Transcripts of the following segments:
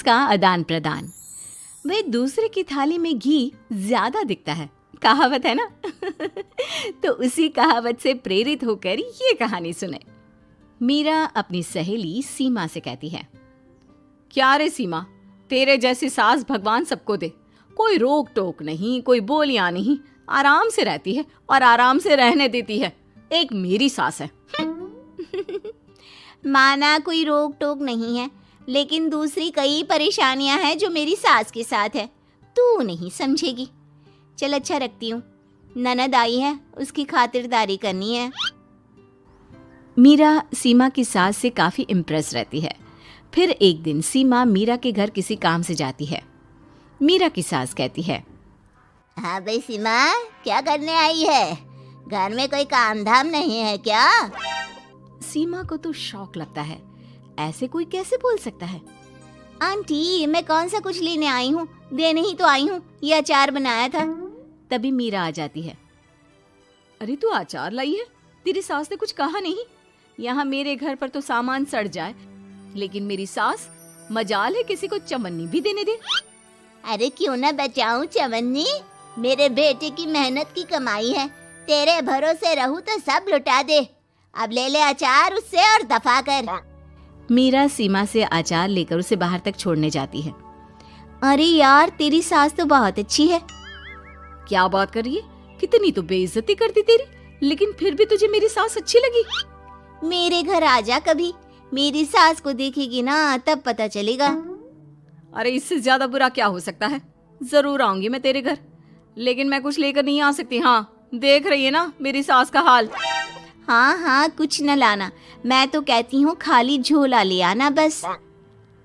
का आदान प्रदान। वह दूसरे की थाली में घी ज्यादा दिखता है, कहावत है ना। तो उसी कहावत से प्रेरित होकर ये कहानी सुने। मीरा अपनी सहेली सीमा से कहती है, क्या रे सीमा, तेरे जैसी सास भगवान सबको दे। कोई रोक टोक नहीं, कोई बोलियां नहीं, आराम से रहती है और आराम से रहने देती है। एक मेरी सास है। माना कोई रोक टोक नहीं है, लेकिन दूसरी कई परेशानियां हैं जो मेरी सास के साथ है, तू नहीं समझेगी। चल अच्छा रखती हूँ, ननद आई है, उसकी खातिरदारी करनी है। मीरा सीमा की सास से काफी इम्प्रेस रहती है। फिर एक दिन सीमा मीरा के घर किसी काम से जाती है। मीरा की सास कहती है, हाँ भाई सीमा, क्या करने आई है? घर में कोई काम धाम नहीं है क्या? सीमा को तो शौक लगता है, ऐसे कोई कैसे बोल सकता है। आंटी, मैं कौन सा कुछ लेने आई हूँ, देने ही तो आई हूँ। ये अचार बनाया था। तभी मीरा आ जाती है। अरे तू अचार लाई है? तेरी सास ने कुछ कहा नहीं? यहाँ मेरे घर पर तो सामान सड़ जाए, लेकिन मेरी सास मजाल है किसी को चवन्नी भी देने दे। अरे क्यों ना बचाऊं चवन्नी, मेरे बेटे की मेहनत की कमाई है। तेरे भरोसे रहूं तो सब लुटा दे। अब ले ले अचार उससे और दफा कर। मीरा सीमा से अचार लेकर उसे बाहर तक छोड़ने जाती है। अरे यार, तेरी सास तो बहुत अच्छी है। क्या बात कर रही है? कितनी तो बेइज्जती करती तेरी, लेकिन फिर भी तुझे मेरी सास अच्छी लगी। मेरे घर आजा कभी, मेरी सास को देखेगी ना तब पता चलेगा। अरे इससे ज्यादा बुरा क्या हो सकता है। जरूर आऊंगी मैं तेरे घर, लेकिन मैं कुछ लेकर नहीं आ सकती। हाँ, देख रही है ना मेरी सास का हाल। हाँ हाँ, कुछ न लाना, मैं तो कहती हूँ खाली झोला ले आना बस।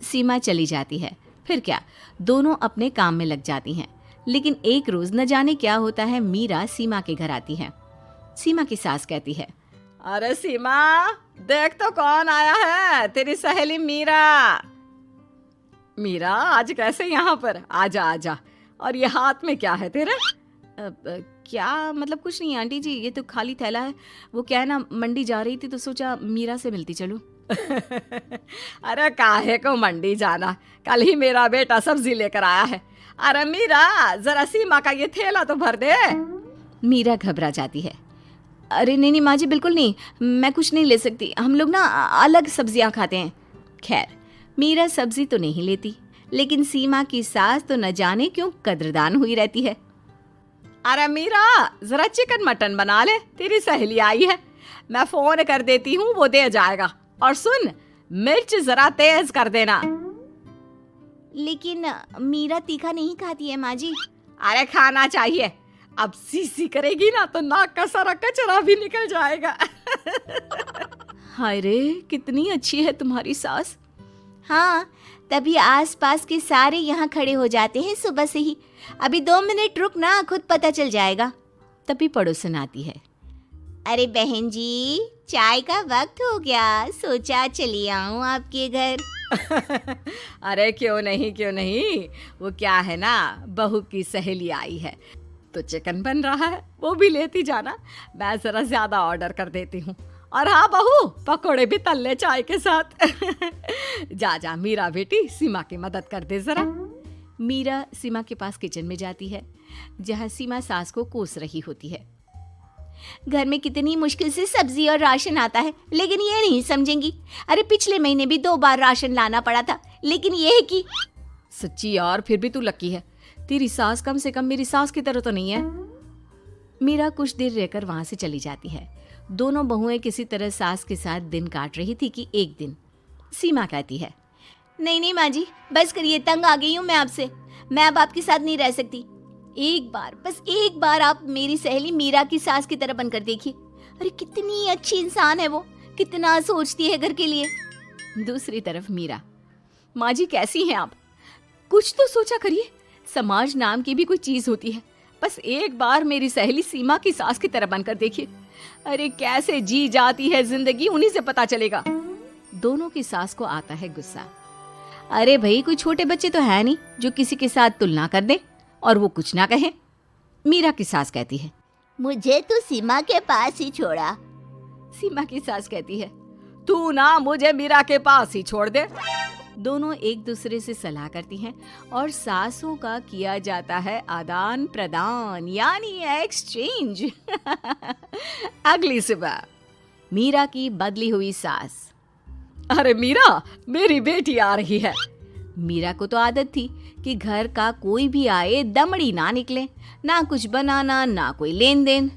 सीमा चली जाती है। फिर क्या, दोनों अपने काम में लग जाती हैं। लेकिन एक रोज न जाने क्या होता है, मीरा सीमा के घर आती है। सीमा की सास कहती है, अरे सीमा, देख तो कौन आया है, तेरी सहेली मीरा। मीरा, आज कैसे यहाँ पर? आजा आजा। और ये हाथ में क्या है तेरे? क्या मतलब? कुछ नहीं आंटी जी, ये तो खाली थैला है। वो क्या है ना, मंडी जा रही थी तो सोचा मीरा से मिलती चलूं। अरे काहे को मंडी जाना, कल ही मेरा बेटा सब्जी लेकर आया है। अरे मीरा, जरा सीमा का ये थैला तो भर दे। मीरा घबरा जाती है। अरे नहीं नहीं माँ जी, बिल्कुल नहीं, मैं कुछ नहीं ले सकती। हम लोग ना अलग सब्जियां खाते हैं। खैर, मीरा सब्जी तो नहीं लेती, लेकिन सीमा की सास तो न जाने क्यों कद्रदान हुई रहती है। अरे मीरा, जरा चिकन मटन बना ले, तेरी सहेली आई है। मैं फोन कर देती हूँ, वो दे जाएगा। और सुन, मिर्च जरा तेज कर देना। लेकिन मीरा तीखा नहीं खाती है माँ जी। अरे खाना चाहिए, अब सीसी करेगी ना तो नाक का सारा कचरा भी निकल जाएगा। हाय रे, कितनी अच्छी है तुम्हारी सास। हाँ, तभी आसपास के सारे यहाँ खड़े हो जाते हैं सुबह से ही। अभी 2 मिनट रुक ना, खुद पता चल जाएगा। तभी पड़ोसन आती है। अरे बहन जी, चाय का वक्त हो गया, सोचा चली आऊं आपके घर। अरे क्यों नहीं क्यों नहीं, वो क्या है ना, बहू की सहेली आई है तो चिकन बन रहा है, वो भी लेती जाना। मैं जरा ज्यादा ऑर्डर कर देती हूँ। और हाँ बहू, पकोड़े भी तल ले चाय के साथ। जा जा मीरा बेटी, सीमा की मदद कर दे जरा। मीरा सीमा के पास किचन में जाती है, जहाँ सीमा सास को कोस रही होती है। घर में कितनी मुश्किल से सब्जी और राशन आता है, लेकिन ये नहीं समझेंगी। अरे पिछले महीने भी 2 बार राशन लाना पड़ा था, लेकिन ये है कि सच्ची यार, फिर भी तू लकी है, तेरी सास कम से कम मेरी सास की तरह तो नहीं है। मीरा कुछ देर रहकर वहां से चली जाती है। दोनों बहुएं किसी तरह सास के साथ दिन काट रही थी कि एक दिन सीमा कहती है, नहीं नहीं माँ जी, बस करिए, तंग आ गई हूँ मैं आपसे। मैं अब आपके साथ नहीं रह सकती। एक बार, बस एक बार आप मेरी सहेली मीरा की सास की तरह बनकर देखिए। अरे कितनी अच्छी इंसान है वो, कितना सोचती है घर के लिए। दूसरी तरफ मीरा, माँ जी कैसी हैं आप? कुछ तो सोचा करिए, समाज नाम की भी कोई चीज होती है। बस एक बार मेरी सहेली सीमा की सास की तरह बनकर देखिए। अरे कैसे जी जाती है जिंदगी, उन्हीं से पता चलेगा। दोनों की सास को आता है गुस्सा। अरे भाई, कोई छोटे बच्चे तो है नहीं जो किसी के साथ तुलना कर दे और वो कुछ ना कहे। मीरा की सास कहती है, मुझे तो सीमा के पास ही छोड़ा। सीमा की सास कहती है, तू ना मुझे मीरा के पास ही छोड़ दे। दोनों एक दूसरे से सलाह करती हैं और सासों का किया जाता है आदान प्रदान यानी एक्सचेंज। अगली सुबह मीरा की बदली हुई सास। अरे मीरा, मेरी बेटी आ रही है। मीरा को तो आदत थी कि घर का कोई भी आए दमड़ी ना निकले, ना कुछ बनाना ना कोई लेन देन।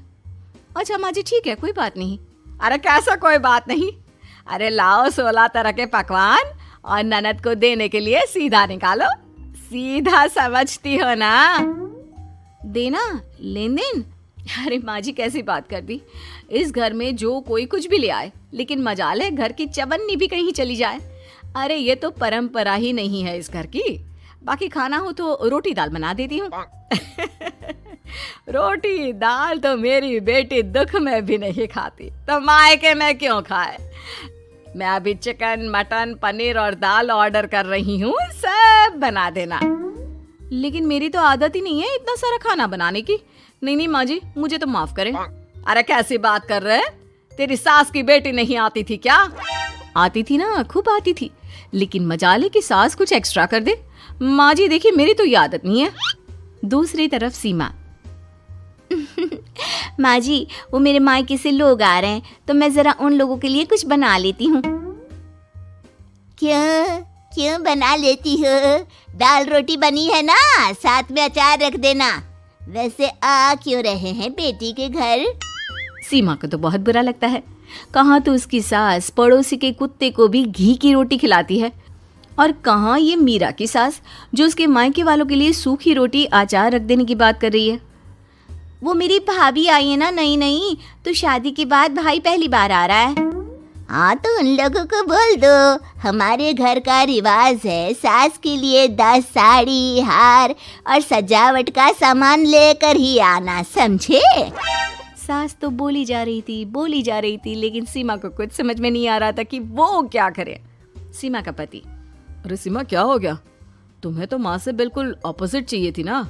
अच्छा माँ जी ठीक है, कोई बात नहीं। अरे कैसा कोई बात नहीं, अरे लाओ 16 तरह के पकवान और ननद को देने के लिए सीधा निकालो। सीधा समझती हो ना? देना लेन देन? अरे माँ जी कैसी बात कर दी। इस घर में जो कोई कुछ भी ले आए, लेकिन मजाल है घर की चवन्नी भी कहीं चली जाए। अरे ये तो परंपरा ही नहीं है इस घर की। बाकी खाना हो तो रोटी दाल बना देती हूँ। रोटी दाल तो मेरी बेटी दुख में भी नहीं खाती, तो मायके में क्यों खाए। मैं अभी चिकन मटन पनीर और दाल ऑर्डर कर रही हूँ, सब बना देना। लेकिन मेरी तो आदत ही नहीं है इतना सारा खाना बनाने की। नहीं नहीं माँ जी, मुझे तो माफ करें। अरे कैसी बात कर रहे? तेरी सास की बेटी नहीं आती थी क्या? आती थी ना, खूब आती थी, लेकिन मजाले की सास कुछ एक्स्ट्रा कर दे। माँ जी देखिए, मेरी तो ये आदत नहीं है। दूसरी तरफ सीमा। माँ जी वो मेरे मायके से लोग आ रहे हैं, तो मैं जरा उन लोगों के लिए कुछ बना लेती हूँ। क्यों क्यों बना लेती हो? दाल रोटी बनी है ना, साथ में अचार रख देना। वैसे आ क्यों रहे हैं बेटी के घर? सीमा को तो बहुत बुरा लगता है। कहाँ तो उसकी सास पड़ोसी के कुत्ते को भी घी की रोटी खिलाती है, और कहाँ ये मीरा की सास जो उसके मायके वालों के लिए सूखी रोटी अचार रख देने की बात कर रही है। वो मेरी भाभी आई है ना, नई नई, तो शादी के बाद भाई पहली बार आ रहा है। हाँ तो उन लोगों को बोल दो, हमारे घर का रिवाज है सास के लिए 10 साड़ी हार और सजावट का सामान लेकर ही आना, समझे? सास तो बोली जा रही थी, लेकिन सीमा को कुछ समझ में नहीं आ रहा था कि वो क्या करे। सीमा का पति। अरे सीमा क्या हो गया? तुम्हें तो माँ से बिल्कुल ऑपोजिट चाहिए थी ना।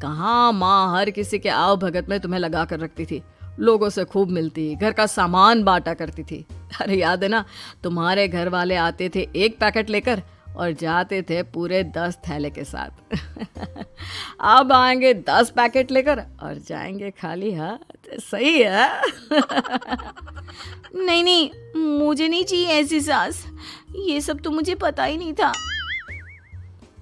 कहाँ माँ हर किसी के आओ भगत में तुम्हें लगा कर रखती थी, लोगों से खूब मिलती, घर का सामान बांटा करती थी। अरे याद है ना, तुम्हारे घर वाले आते थे 1 पैकेट लेकर और जाते थे पूरे 10 थैले के साथ। अब आएंगे 10 पैकेट लेकर और जाएंगे खाली हाथ। सही है। नहीं नहीं, मुझे नहीं चाहिए ऐसी सास, ये सब तो मुझे पता ही नहीं था।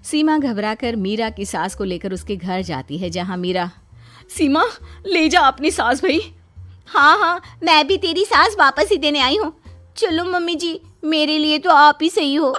सीमा घबराकर मीरा की सास को लेकर उसके घर जाती है, जहां मीरा। सीमा ले जा अपनी सास भाई। हाँ हाँ, मैं भी तेरी सास वापस ही देने आई हूँ। चलो मम्मी जी, मेरे लिए तो आप ही सही हो।